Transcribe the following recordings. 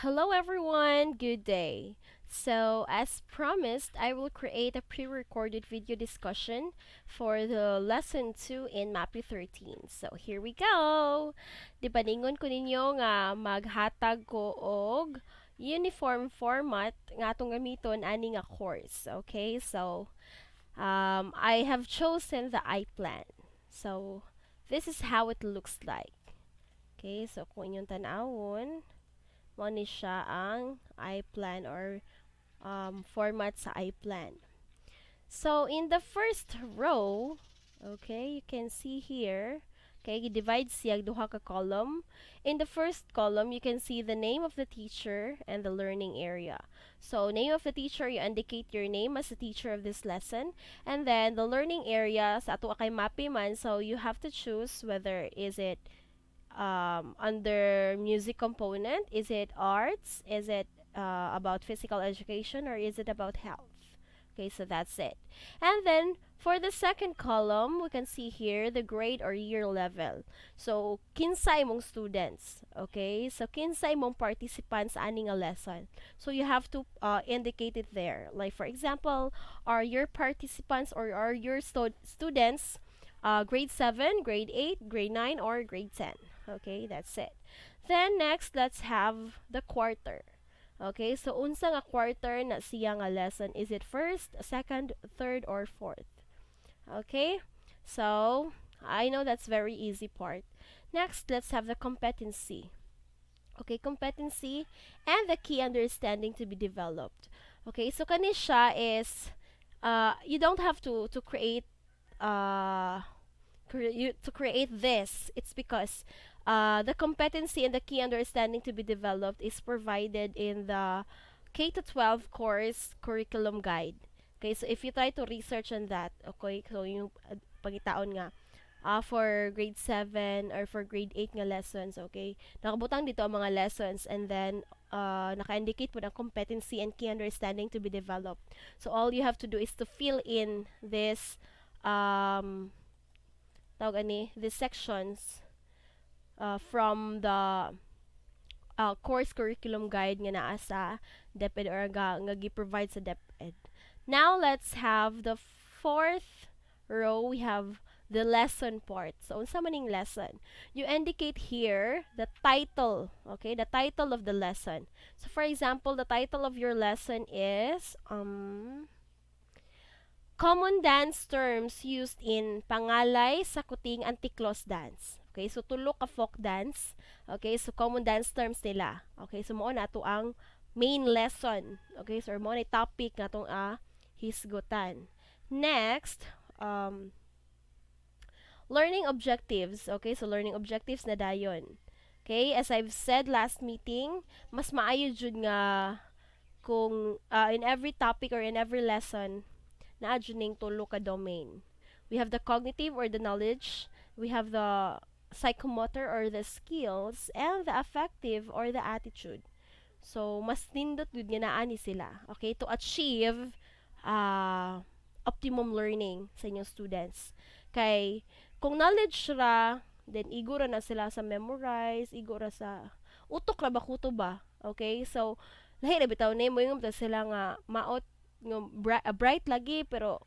Hello everyone, good day. So, as promised, I will create a pre-recorded video discussion for the lesson 2 in MAPI 13. So, here we go. Di ba ningon ko ninyo nga maghatag ko og uniform format nga atong gamiton ani nga course. Okay? So, I have chosen the iPlan. So, this is how it looks like. Okay? So, kung inyong tanawon, mo ni siya ang iPlan or format sa iPlan. So, in the first row, okay, you can see here, okay, divide siya duha ka column. In the first column, you can see the name of the teacher and the learning area. So, name of the teacher, you indicate your name as the teacher of this lesson. And then, the learning area, sa ato kay mapi man, so you have to choose whether is it under music component? Is it arts? Is it about physical education or is it about health? Okay, so that's it. And then for the second column, we can see here the grade or year level. So, kinsay mong students. Okay, so kinsay mong participants ani nga lesson. So, you have to indicate it there. Like, for example, are your participants or are your students grade 7, grade 8, grade 9, or grade 10. Okay, that's it. Then next, let's have the quarter. Okay, so unsa nga quarter na siya nga lesson? Is it first, second, third, or fourth? Okay, so I know that's very easy part. Next, let's have the competency. Okay, competency and the key understanding to be developed. Okay, so kani siya is you don't have to create uh to create this. It's because the competency and the key understanding to be developed is provided in the K to 12 course curriculum guide. Okay, so if you try to research on that, okay, so yung pagitaon nga for grade 7 or for grade 8 nga lessons, okay, nakabutang dito ang mga lessons and then naka-indicate po ng competency and key understanding to be developed. So all you have to do is to fill in this these sections from the course curriculum guide nga naa sa DepEd or nga gi-provide sa DepEd. Now let's have the fourth row. We have the lesson part. So unsa maning lesson? You indicate here the title, okay? The title of the lesson. So for example, the title of your lesson is common dance terms used in Pangalay, Sakuting, Antiklos dance. Okay, so tulo ka folk dance. Okay, so common dance terms nila. Okay, so mo na to ang main lesson. Okay, so mo na topic nga tong hisgutan. Next, learning objectives. Okay, so learning objectives na dayon. Okay, as I've said last meeting, mas maayo jud nga kung in every topic or in every lesson na adjuning tulo ka domain. We have the cognitive or the knowledge, we have the psychomotor or the skills, and the affective or the attitude. So, mas nindot gud nga naa ni sila, okay, to achieve optimum learning sa inyong students. Kay, kung knowledge ra, then igura na sila sa memorize, igura sa utok ra ba kuto ba? Okay, so lahi na bitaw nimo yung sila nga maot bright lagi pero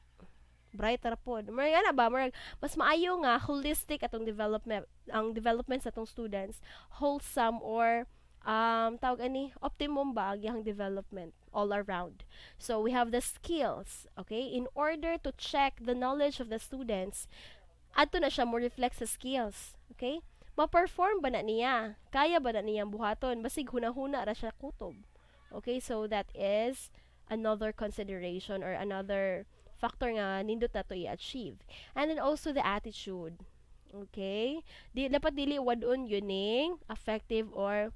bright ra pod. Murag ana ba, murag mas maayo nga holistic atong development, ang development sa atong students, wholesome or tawag ani optimum ba ang development all around. So we have the skills, okay? In order to check the knowledge of the students, adto na siya mo reflect sa skills, okay? Ma-perform ba na niya? Kaya ba na niyang buhaton? Basig hunahuna ra siya kutob. Okay, so that is another consideration or another factor nga nindot na to i-achieve. And then also the attitude. Okay? Dapat dili wadon yuning affective or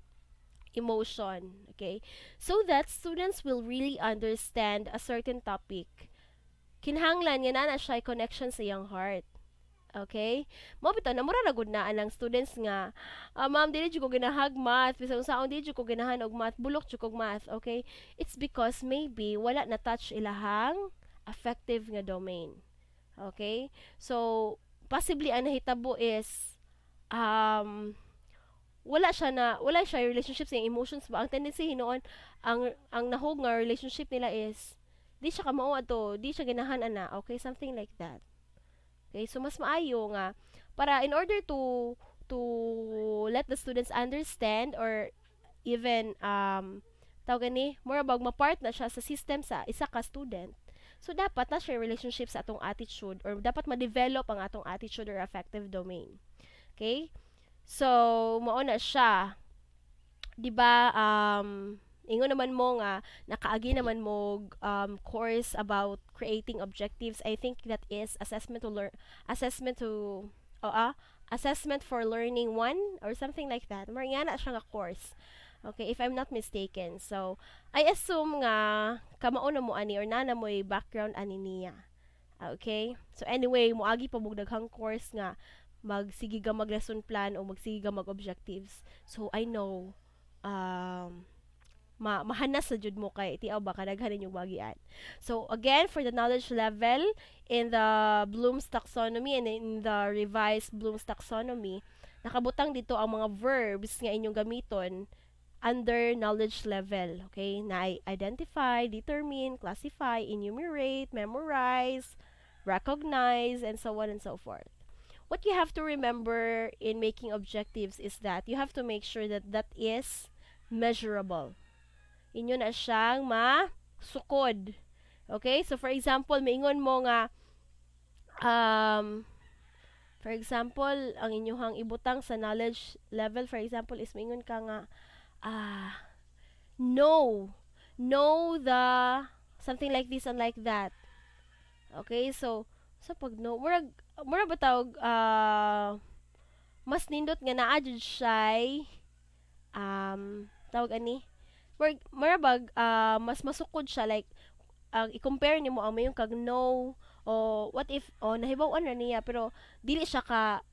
emotion. Okay? So that students will really understand a certain topic. Kinhanglan nga na siya connection sa iyang heart. Okay? Mo bitaw na mura ra gud na anang students nga ma'am dili jud ko ginahag math bisan unsaon dili jud ko ginahan og math bulok jud ko math. Okay? It's because maybe wala na touch ilahang affective nga domain. Okay? So possibly ang nahitabo is wala siya relationship sa emotions ba. Ang tendency hinoon, ang nahog nga relationship nila is di siya kamao ato, di siya ganahan ana, okay, something like that. Okay, so mas maayo nga para in order to let the students understand or even tawag ni more about ma-part na siya sa system sa isa ka student. So dapat na siya relationship sa atong attitude or dapat ma-develop ang atong attitude or affective domain. Okay? So mao na siya, 'di ba, ingon naman mo nga nakaagi naman mo course about creating objectives. I think that is assessment to oh, assessment for learning one or something like that. Mar nga na siya nga course. Okay, if I'm not mistaken. So, I assume nga kamao na mo ani or nana mo background ani niya. Okay? So anyway, moagi pa bug daghang course nga magsige ka mag lesson plan o magsige ka mag objectives. So I know mahanas sa jud mo kay tiaw ba kadaghanan yung bagian. So again, for the knowledge level in the Bloom's taxonomy and in the revised Bloom's taxonomy, nakabutang dito ang mga verbs nga inyong gamiton under knowledge level. Okay? Na identify, determine, classify, enumerate, memorize, recognize, and so on and so forth. What you have to remember in making objectives is that you have to make sure that that is measurable. Inyo na siyang masukod. Okay? So, for example, maingon mo nga, for example, ang inyong ibutang sa knowledge level, for example, is maingon ka nga, know the, something like this and like that. Okay? So, sa pag know, murag ba tawag, mas nindot nga naa jud siya, tawag ani, marabag mas masukod siya like ang i-compare nimo ang mayong kag no o what if nahibaw-an na niya pero di siya ka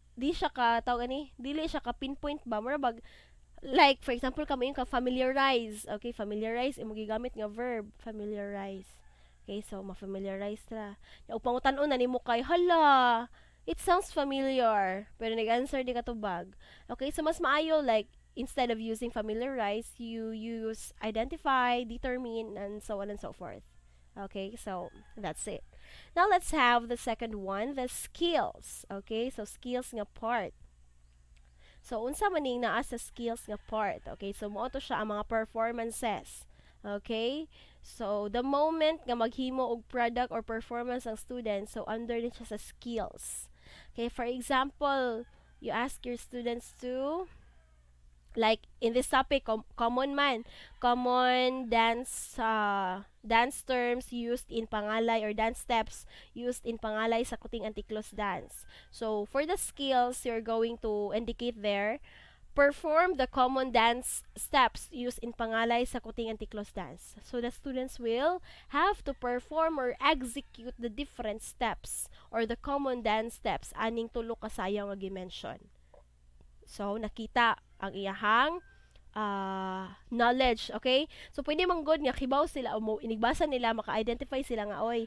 tawag ani dili siya ka pinpoint ba marabag like for example ka mayong ka familiarize, okay, familiarize imo gigamit nga verb familiarize. Okay, so ma-familiarize ra upang utan-on na nimo kay hala it sounds familiar pero nag-answer di ka tubag. Okay, so mas maayo like instead of using familiarize, you use identify, determine, and so on and so forth. Okay, so that's it. Now let's have the second one, the skills. Okay, so skills nga part. So unsa man ning naa sa skills nga part. Okay, so mo to siya ang mga performances. Okay? So the moment nga maghimo og product or performance ang student, so under din siya sa skills. Okay, for example, you ask your students to like in this topic common dance terms used in pangalay or dance steps used in pangalay sa kuting antiklos dance. So for the skills you're going to indicate there, perform the common dance steps used in pangalay sa kuting antiklos dance. So the students will have to perform or execute the different steps or the common dance steps aning tulo ka sayang nga gi-mention. So, nakita ang iyahang knowledge, okay? So, pwede man good nga kibaw sila o inigbasa nila, maka-identify sila nga, oy,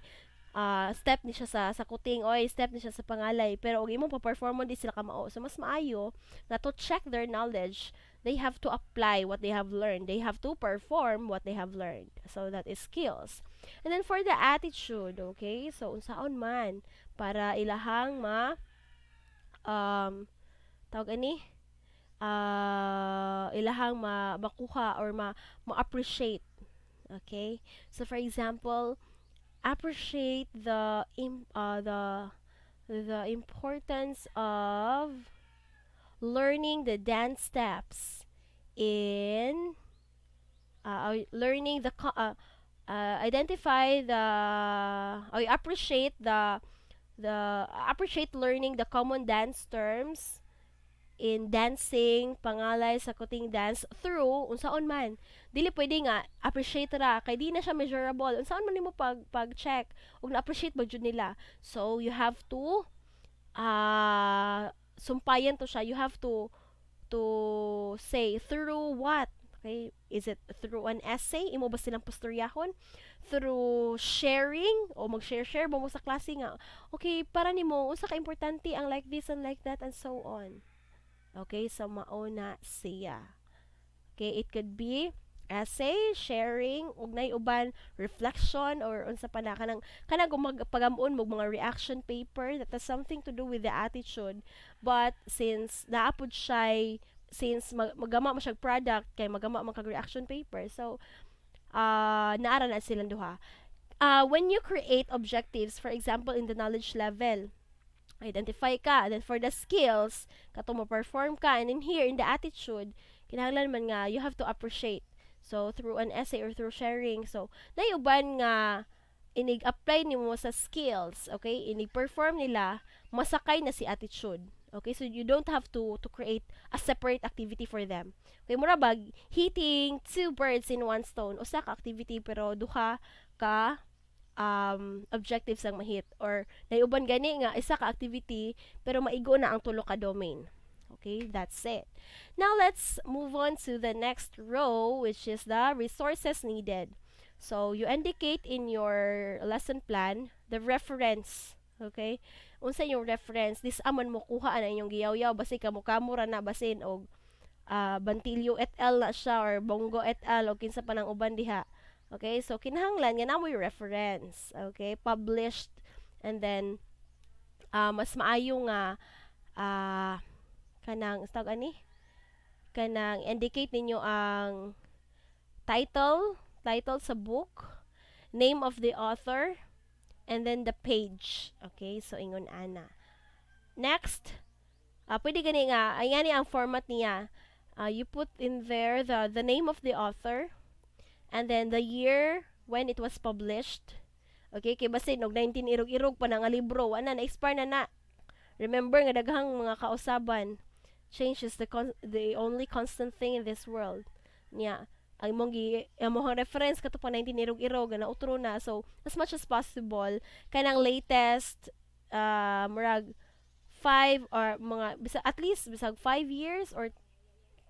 step ni siya sa kuting, oy, step ni siya sa pangalay. Pero, og imong pa-perform di sila kamao. So, mas maayo na to check their knowledge, they have to apply what they have learned. They have to perform what they have learned. So, that is skills. And then, for the attitude, okay? So, unsaon man, para ilahang tawag ani, ilahang makuha or ma-appreciate. Okay? So for example, appreciate the importance of learning the dance steps in learning the identify the or appreciate appreciate learning the common dance terms in dancing, pangalay sa kuting dance through unsaon man. Dili pwede nga appreciate ra kay di na siya measurable. Unsaon man nimo pag-check ug na-appreciate ba jud nila. So you have to sumpayan to siya. You have to say through what? Okay, is it through an essay? Imo ba silang postoryahon? Through sharing o mag-share ba mo sa klase nga okay para nimo unsa ka importante ang like this and like that and so on. Okay, so mauna siya. Okay, it could be essay, sharing, ugnay uban, reflection, or unsa pa na kanang pagamuon mo mga reaction paper that has something to do with the attitude. But since naapod siya, since magama mo siya product, kay magama man kag reaction paper, so naara na silang duha. When you create objectives, for example, in the knowledge level, identify ka, and then for the skills, kato mo perform ka, and in here, in the attitude, kinahanglan man nga, you have to appreciate. So, through an essay or through sharing, so, nayuban nga, inig-apply ni mo sa skills, okay, inig-perform nila, masakay na si attitude. Okay, so you don't have to create a separate activity for them. Okay, mura bag hitting two birds in one stone. Usa ka activity pero duha ka objectives ang mahit, or naiuban gani nga isa ka activity pero maigo na ang tulo ka domain. Okay, that's it. Now let's move on to the next row, which is the resources needed. So you indicate in your lesson plan the reference. Okay, unsa yung reference, this amon mo kuha na inyong giyaw-yaw basi kamo ra na basin og Bantilio et al na siya, or Bongo et al, o kinsa pa ng uban diha. Okay, so kinahanglan nga namoy reference. Okay, published, and then mas maayo nga kanang tawag ani, kanang indicate ninyo ang title sa book, name of the author, and then the page. Okay, so ingon ana. Next, pwede gani nga, ay gani ang format niya. You put in there the name of the author, and then the year when it was published. Okay, kay basin og 19 irog-irog pa na nga libro, ana na-expire na. Remember nga daghang mga kausaban, change is the only constant thing in this world. Nya, ang mong reference kato pa 19 irog-irog na utro na. So, as much as possible, kanang latest murag 5 or mga at least bisag 5 years or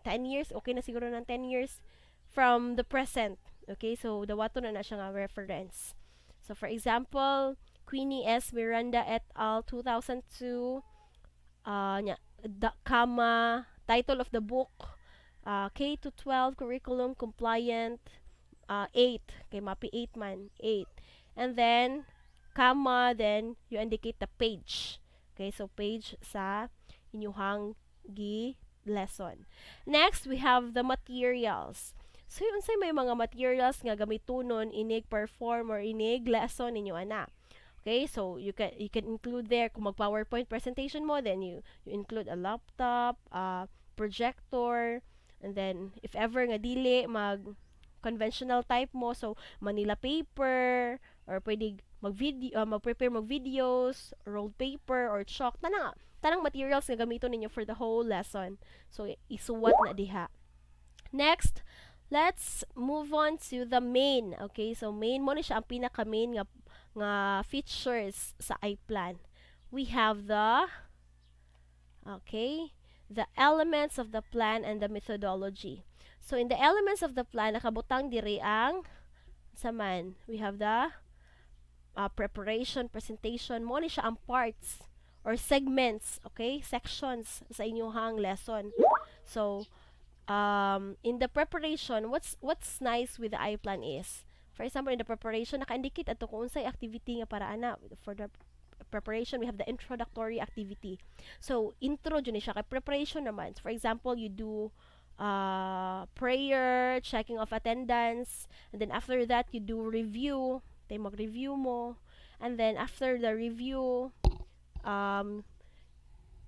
10 years, okay na siguro ng 10 years from the present. Okay, so dawato na siya nga reference. So for example, Queenie S. Miranda et al. 2002, title of the book, K to 12 curriculum compliant, 8, kay mapi 8 man, 8. And then, then you indicate the page. Okay, so page sa inyuhang lesson. Next, we have the materials. So, yun say may mga materials nga gamitunon inig perform or inig lesson ninyo ana. Okay, so you can include there kung mag PowerPoint presentation mo, then you include a laptop, projector, and then if ever nga dili mag conventional type mo, so Manila paper, or pwede mag-prepare mag videos, rolled paper or chalk, tanang materials nga gamiton ninyo for the whole lesson. So isuwat na diha. Next, let's move on to the main. Okay, so main mo na siya ang pinaka-main nga features sa iPlan. We have the elements of the plan and the methodology. So in the elements of the plan, nakabutang diri ang saman. We have the preparation, presentation, mo ni siya ang parts or segments, okay? Sections sa inyong lesson. So, in the preparation, what's nice with the iPlan is, for example, in the preparation, naka-indicate ato kung unsay activity nga para ana. For the preparation, we have the introductory activity. So, intro dyan siya. Kay preparation naman, for example, you do prayer, checking of attendance, and then after that, you do review. Tayo mag-review mo. And then, after the review,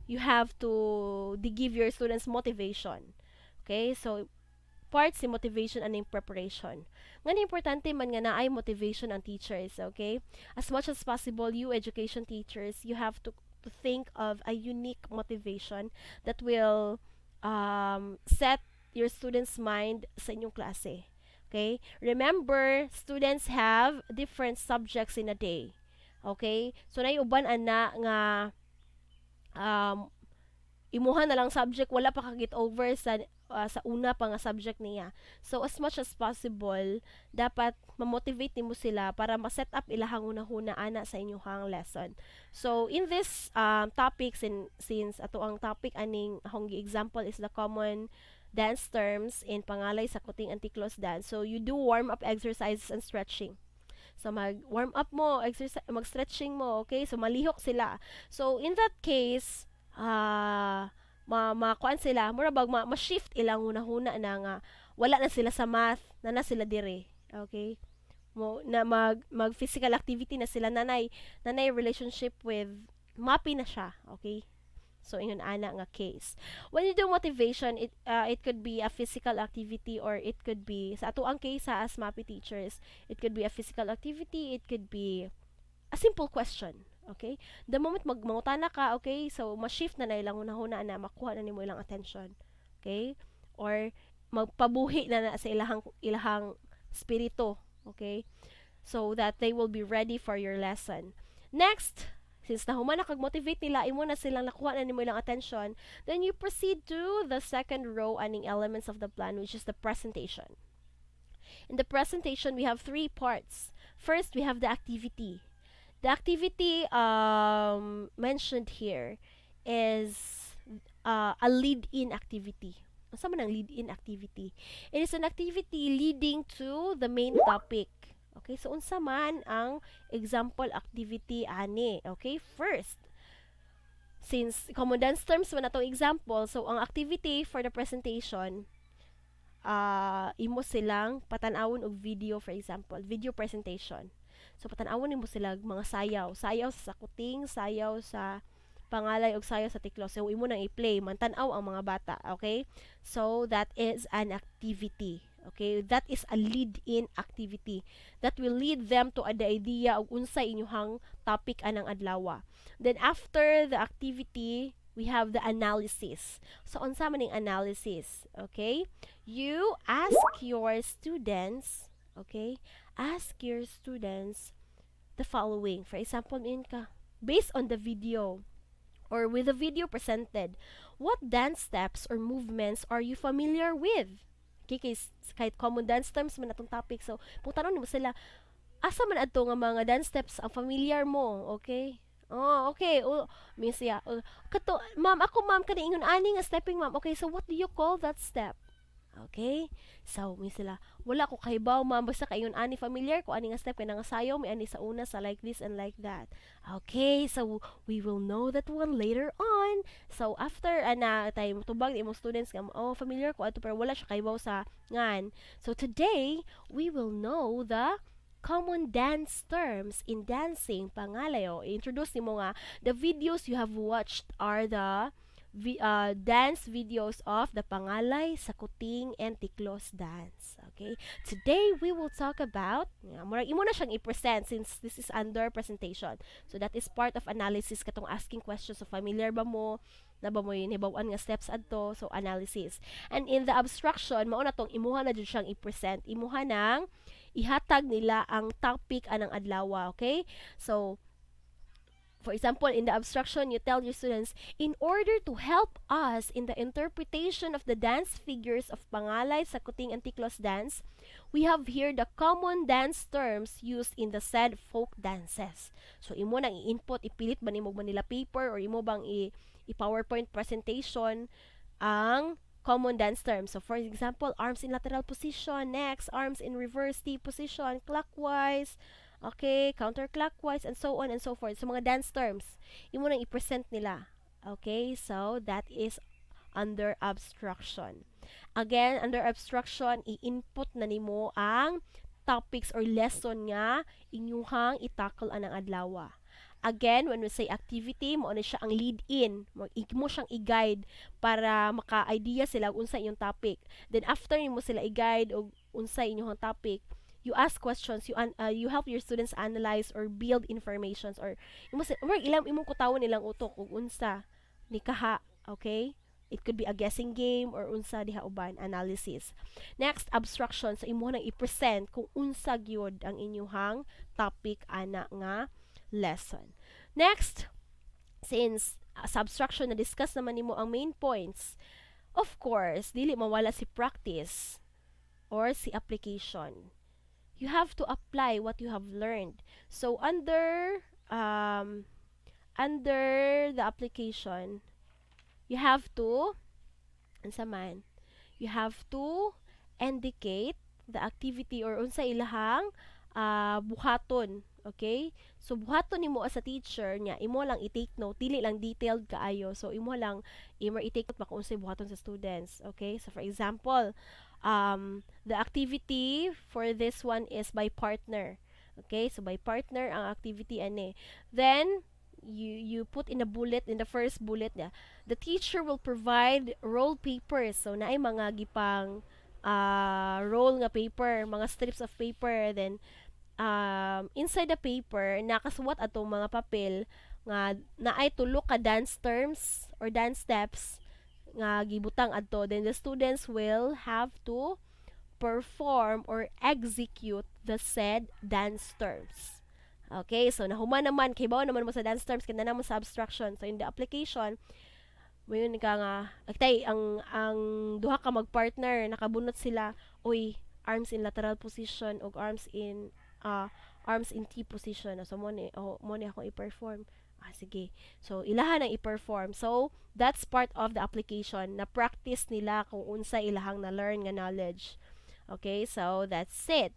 you have to give your students motivation. Okay, so part si motivation and preparation. Nga importante man nga naay motivation ang teachers, okay? As much as possible, you education teachers, you have to think of a unique motivation that will set your students' mind sa inyong klase. Okay? Remember, students have different subjects in a day. Okay? So, naiuban ana nga imuha na lang subject, wala pa kagit over sa sa una pa nga subject niya. So as much as possible dapat ma-motivate nimo sila para ma-set up ilahang una-huna ana sa inyong lesson. So in this topics, since ato ang topic aning akong example is the common dance terms in pangalay sa kuting anti-close dance. So you do warm up exercises and stretching. So mag-warm up mo, exercise, mag-stretching mo, okay? So malihok sila. So in that case, makuan sila, mura bag ma-shift ilang una-huna na nga wala na sila sa math, na sila dire. Okay? Mo na mag physical activity na sila, nanay relationship with mapi na siya, okay? So ingon ana nga case. When you do motivation, it could be a physical activity or it could be sa ato ang case as MAPI teachers, it could be a physical activity, it could be a simple question. Okay? The moment magmangutana ka, okay? So ma-shift na ilang una-huna na makuha na nimo ilang attention. Okay? Or magpabuhi na sa ilahang spirito, okay? So that they will be ready for your lesson. Next, since nahuman na kag-motivate nila, imo na silang nakuha na nimo ilang attention, then you proceed to the second row aning elements of the plan, which is the presentation. In the presentation, we have 3 parts. First, we have the activity. The activity mentioned here is a lead-in activity. Ano man ang lead-in activity? It is an activity leading to the main topic. Okay, so unsa man ang example activity ani? Okay, first, since common dance terms man atong example, so ang activity for the presentation, imo silang patan-awon og video, for example, video presentation. So patan-awon nimo sila mga sayaw sa kuting, sayaw sa pangalay og sayaw sa tiklo. So imo nang i-play, mantan-aw ang mga bata, okay? So that is an activity. Okay, that is a lead-in activity that will lead them to the idea og unsay inyong topic anang adlaw. Then after the activity, we have the analysis. So unsa man ning analysis? Okay? You ask your students, okay? Ask your students the following. For example, based on the video or with the video presented, what dance steps or movements are you familiar with? Okay, kahit common dance terms man atong topic. So, kung tanong mo sila, asa man adto nga mga dance steps ang familiar mo, okay? Oh, okay. Miss ya. Kato, ma'am, ma'am kani ingon ani nga stepping, ma'am. Okay, so what do you call that step? Okay? So, may sila, wala ko kahibaw, ma'am, basta kayon ani familiar ko ani nga step kay nga sayaw, may ani sa una sa like this and like that. Okay, so we will know that one later on. So, after tayo tubag imong students nga, oh, familiar ko ato pero wala siya kahibaw sa ngan. So, today, we will know the common dance terms in dancing. Pangalayo, introduce nimo nga, the videos you have watched are the dance videos of the Pangalay, Sakuting, and Tiklos dance. Okay? Today, we will talk about, imo na siyang i-present since this is under presentation. So, that is part of analysis katong asking questions. So, familiar ba mo? Na ba mo yun hibawan nga steps adto? So, analysis. And in the abstraction, mao na tong imuha na jud siyang i-present. Imuha nang ihatag nila ang topic anang adlaw. Okay? So, for example, in the abstraction, you tell your students, in order to help us in the interpretation of the dance figures of Pangalay, Sakuting, and Tiklos dance, we have here the common dance terms used in the said folk dances. So, imo nang i-input, ipilit ba nimo Manila paper or imo bang i-PowerPoint presentation ang common dance terms. So, for example, arms in lateral position, next, arms in reverse T position, clockwise, okay, counterclockwise, and so on and so forth. So, mga dance terms, imo nang i-present nila. Okay, so that is under abstraction. Again, under abstraction, i-input na nimo ang topics or lesson nga inyuhang i-tackle anang adlaw. Again, when we say activity, mo na siya ang lead-in. Mo siyang i-guide para maka-idea sila unsa inyong topic. Then, after mo sila i-guide o unsa inyong topic, you ask questions, you help your students analyze or build informations or imong kutawon nilang utok ug unsa ni kaha, okay? It could be a guessing game or unsa diha uban analysis. Next, abstraction. So imo nang i-present kung unsa gyud ang inyuhang topic ana nga lesson. Next, since sa abstraction na discuss naman nimo ang main points, of course, dili mawala si practice or si application. You have to apply what you have learned. So under the application, you have to unsa man, you have to indicate the activity or unsa ilahang buhaton. Okay? So buhaton nimo as a teacher nya imo lang i-take note, dili lang detailed kaayo. So imo lang i-take note kung unsay buhaton sa students. Okay? So for example, the activity for this one is by partner. Okay? So by partner ang activity ani. Then you put in a bullet in the first bullet niya, the teacher will provide roll papers. So naay mga gipang roll nga paper, mga strips of paper. Then inside the paper nakasuwat atong mga papel nga naay tulo ka dance terms or dance steps nga gibutang adto. Then the students will have to perform or execute the said dance terms. Okay, so nahuman naman, kay bawa naman mo sa dance terms, kaya naman sa abstraction. So in the application, mayon ka nga, agtay, ang duha ka magpartner, nakabunot sila, uy, arms in lateral position, o arms in T position. So mo ni akong i-perform. Sige. So, ilahan ang i-perform. So, that's part of the application. Na-practice nila kung unsa ilahang na-learn nga knowledge. Okay, so that's it.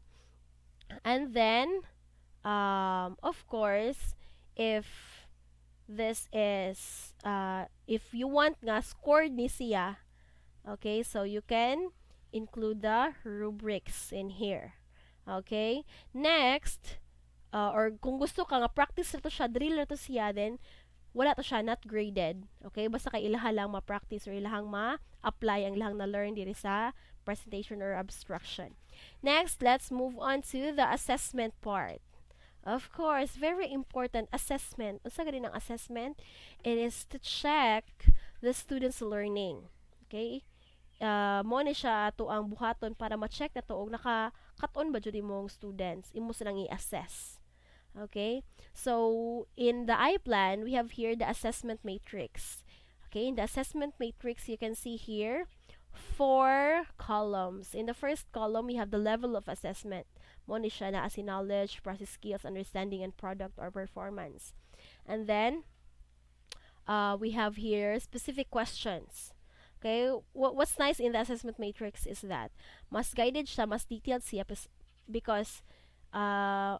And then, of course, if this is if you want nga scored ni siya, okay, so you can include the rubrics in here. Okay, next, or kung gusto ka nga practice na to siya, drill na to siya, then wala to siya, not graded. Okay, basta kay ilaha lang ma-practice or ilahang ma-apply ang ilahang na-learn diri sa presentation or abstraction. Next, let's move on to the assessment part. Of course, very important, assessment. Unsa gani ang assessment? It is to check the student's learning. Okay? Mo ni siya ato ang buhaton para ma-check na to og naka-cut-on ba jud imong students. Imo silang i-assess. Okay? So, in the I-plan, we have here the assessment matrix. Okay? In the assessment matrix, you can see here 4 columns. In the first column, we have the level of assessment. Mo ni siya na as in knowledge, process skills, understanding, and product or performance. And then, we have here specific questions. Okay, what's nice in the assessment matrix is that mas guided siya, mas detailed siya because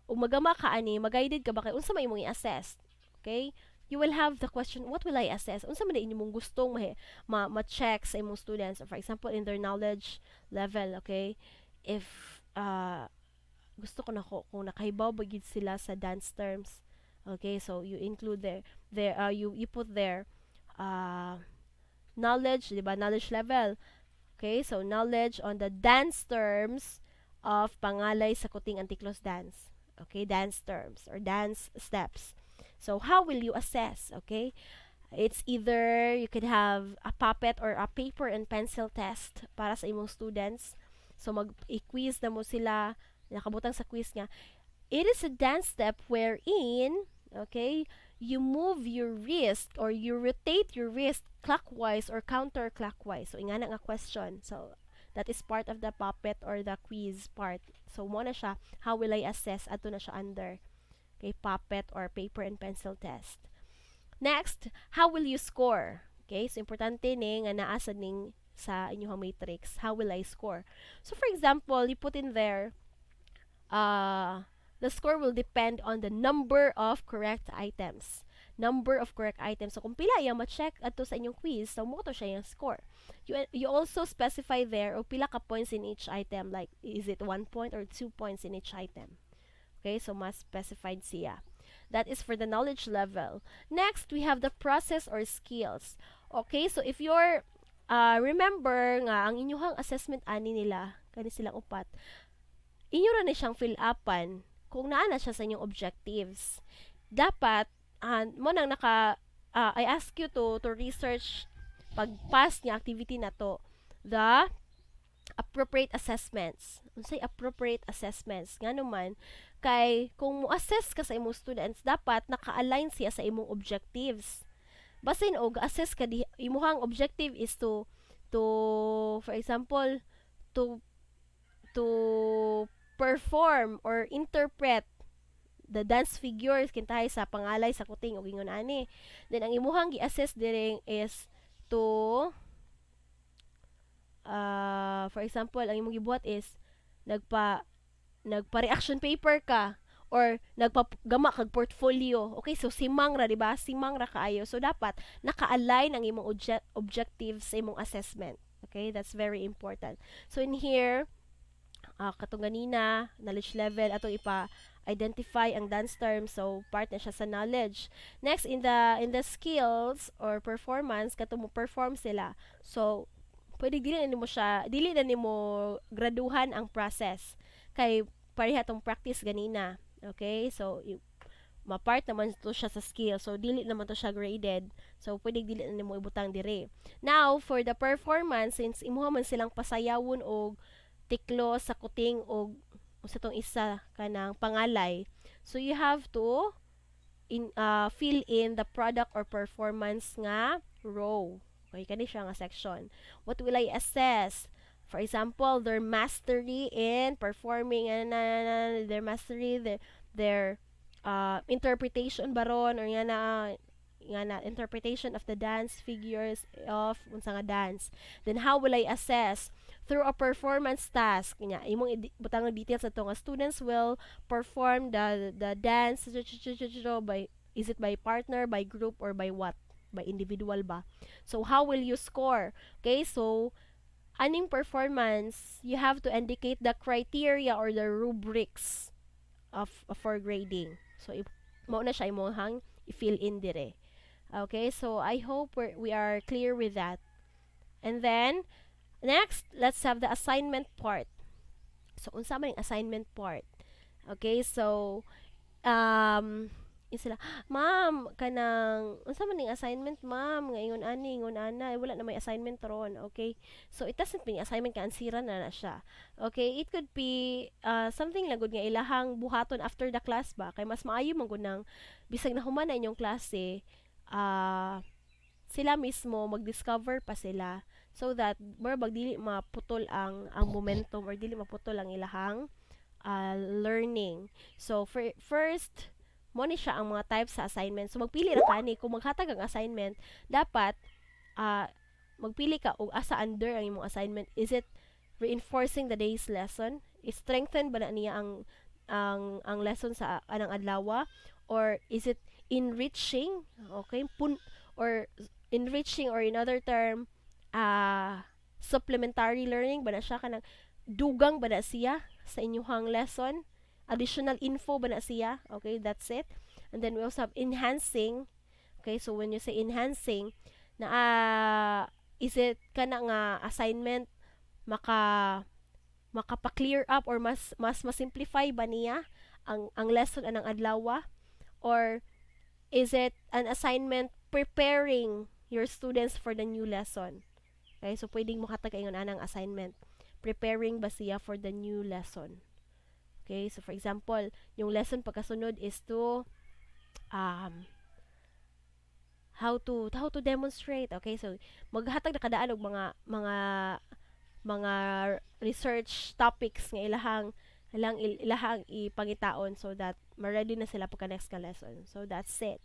umagama ka ani, mag-guided ka ba kay unsa may imong i-assess. Okay? You will have the question, what will I assess? Unsa man imong gustong ma-check sa imong students. For example, in their knowledge level, okay? If gusto ko na kung nakahibaw ba gid sila sa dance terms. Okay, so you include you put their knowledge, di ba? Knowledge level. Okay, so knowledge on the dance terms of pangalay sa kuting antiklos dance. Okay, dance terms or dance steps. So how will you assess? Okay, it's either you could have a puppet or a paper and pencil test para sa imong students. So mag-quiz na mo sila, nakabutang sa quiz nga. It is a dance step wherein, okay, you move your wrist or you rotate your wrist clockwise or counterclockwise. So, ingana nga question. So, that is part of the puppet or the quiz part. So, mo na siya, how will I assess? Ato na siya under. Okay, puppet or paper and pencil test. Next, how will you score? Okay, so importante ni nga naasad ning sa inyong matrix. How will I score? So, for example, you put in there, the score will depend on the number of correct items. Number of correct items. So, kung pila yung ma-check ato sa inyong quiz, so mo to siya yung score. You also specify there o pila ka points in each item. Like, is it 1 point or 2 points in each item? Okay, so mas specified siya. That is for the knowledge level. Next, we have the process or skills. Okay, so if you're, remember nga, ang inyong assessment ani nila, kani silang upat, inyo ra na siyang fill upan kung naa na siya sa inyong objectives. Dapat, mo nang I ask you to research pag-pass niya activity na to, the appropriate assessments. Unsay appropriate assessments? Nga naman, kay kung mo-assess ka sa imong students, dapat naka-align siya sa imong objectives. Basin og assess ka, imuhang objective is to to, for example, to to perform or interpret the dance figures kintahay sa pangalay sa kuting o gingon ani. Then ang imuhang gi-assess diri is to for example, ang imong gibuhat is nagpa nagpa-reaction paper ka or nagpagama kag portfolio. Okay, so simang ra, di ba? Simang ra kaayo. So dapat naka-align ang imong objectives sa imong assessment. Okay, that's very important. So in here, katong ganina, knowledge level atong ipa-identify ang dance terms, so part na siya sa knowledge. Next, in the skills or performance katong mo perform sila. So pwede dili na nimo graduhan ang process kay pareha tong practice ganina. Okay, so ma-part naman to siya sa skill, so dili naman to siya graded, so pwede dili na nimo ibutang dire. Now for the performance, since imuha man silang pasayawon og tiklo sa kuting og sa tong isa kanang pangalay, so you have to fill in the product or performance nga row. Okay, kani siya nga section. What will I assess? For example, their mastery in performing and their mastery, their interpretation baron or nga na interpretation of the dance figures of unsa nga dance. Then how will I assess? Through a performance task. Nya imong butang details ato nga students will perform the dance by, is it by partner, by group, or by what? By individual ba? So how will you score? Okay, so aning performance, you have to indicate the criteria or the rubrics for grading. So mao na siya imong i-fill in dire. Okay, so I hope we are clear with that. And then next, let's have the assignment part. So unsa man yung assignment part? Okay, so sila, ma'am, kanang, unsa man ning assignment, ma'am, nga ingon ani, ingon ana, wala na may assignment ron, okay? So, it doesn't mean assignment ka, ansira na siya. Okay, it could be something lang gud nga ilahang buhaton after the class ba, kay mas maayo man gud nang, bisag na human na inyong klase, sila mismo mag-discover pa sila, so that, bag dili maputol ang momentum, or dili maputol ang ilahang learning. So, first, mo ni siya ang mga types sa assignment. So magpili ra kani kung maghatag ang assignment, dapat magpili ka og asa under ang imong assignment. Is it reinforcing the day's lesson? Strengthen ba na niya ang lesson sa anang adlaw, or is it enriching? Okay, or enriching, or in other term supplementary learning ba na siya, kanang dugang ba na siya sa inyong lesson? Additional info ba na siya? Okay, that's it. And then we also have enhancing. Okay, so when you say enhancing, is it kana nga assignment makapa-clear up, or mas simplify ba niya ang lesson anang adlaw, or is it an assignment preparing your students for the new lesson? Okay, so pwedeng makatag ingon anang assignment. Preparing ba siya for the new lesson? Okay, so for example, yung lesson pagkasunod is to how to demonstrate. Okay, so maghatag na kadaan og mga research topics nga ilahang ipangitaon, so that ma-ready na sila pagka next ka lesson. So that's it.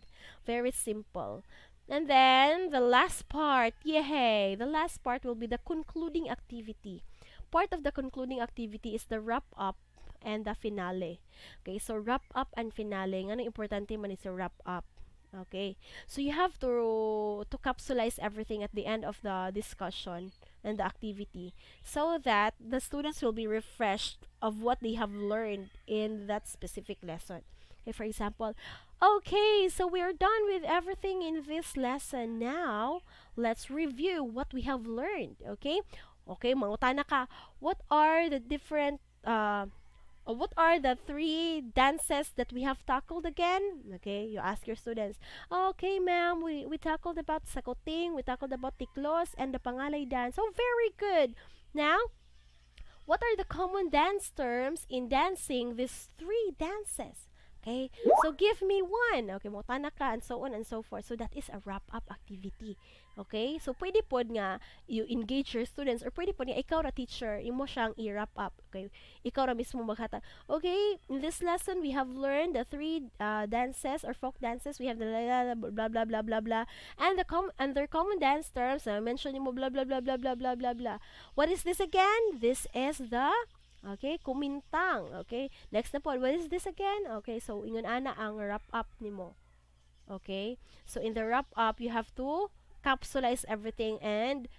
Very simple. And then the last part, yay! The last part will be the concluding activity. Part of the concluding activity is the wrap up and the finale. Okay, so wrap up and finale. Ngano importante man is wrap up. Okay, so you have to capsulize everything at the end of the discussion and the activity, so that the students will be refreshed of what they have learned in that specific lesson. Okay, for example, okay, so we are done with everything in this lesson. Now, let's review what we have learned. Okay, mangutana ka, what are the different what are the 3 dances that we have tackled again? Okay, you ask your students. Okay, ma'am, we tackled about sakoting, we tackled about tiklos, and the pangalay dance. Oh, very good. Now, what are the common dance terms in dancing these 3 dances? Okay? So give me one. Okay, mo tanak ka and so on and so forth. So that is a wrap-up activity. Okay? So pwede pod nga you engage your students or pwede pod nga ikaw ra teacher, imo siyang i-wrap up. Okay? Ikaw ra mismo maghatag. Okay, in this lesson we have learned the three dances or folk dances. We have the blah blah blah blah blah and their common dance terms. Mention mo blah blah blah blah blah blah blah blah. What is this again? This is the okay, kumintang. Okay, next na po, what is this again? Okay, so ingon ana ang wrap up nimo. Okay, so in the wrap up, you have to capsulize everything and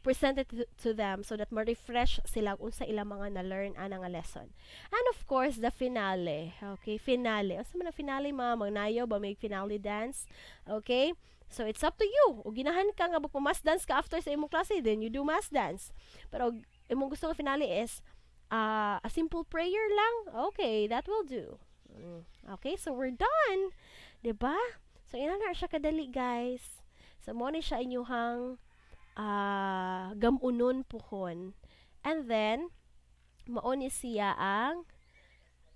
present it to them so that ma-refresh sila unsa ilang mga na-learn ana nga lesson. And of course, the finale. Okay, finale. Asa man ang finale, mga magnayo ba may finale dance? Okay? So it's up to you. O ginahan ka nga mass dance ka after sa imong klase, then you do mass dance. Pero imong gusto nga finale is a simple prayer lang. Okay, that will do. Okay, so we're done. 'Di ba? So ina na siya kadali, guys. So mo ni siya inyuhang gamunon pohon. And then, maon ni siya ang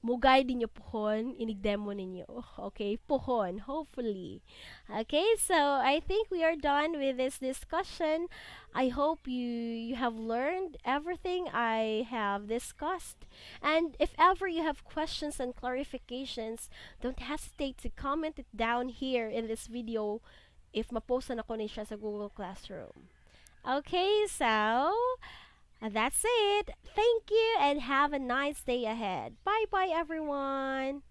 mugay din yung pohon, inigdemo ninyo. Okay, pohon, hopefully. Okay, so I think we are done with this discussion. I hope you have learned everything I have discussed. And if ever you have questions and clarifications, don't hesitate to comment it down here in this video if mapost na ko ni siya sa Google Classroom. Okay, so that's it. Thank you and have a nice day ahead. Bye bye, everyone.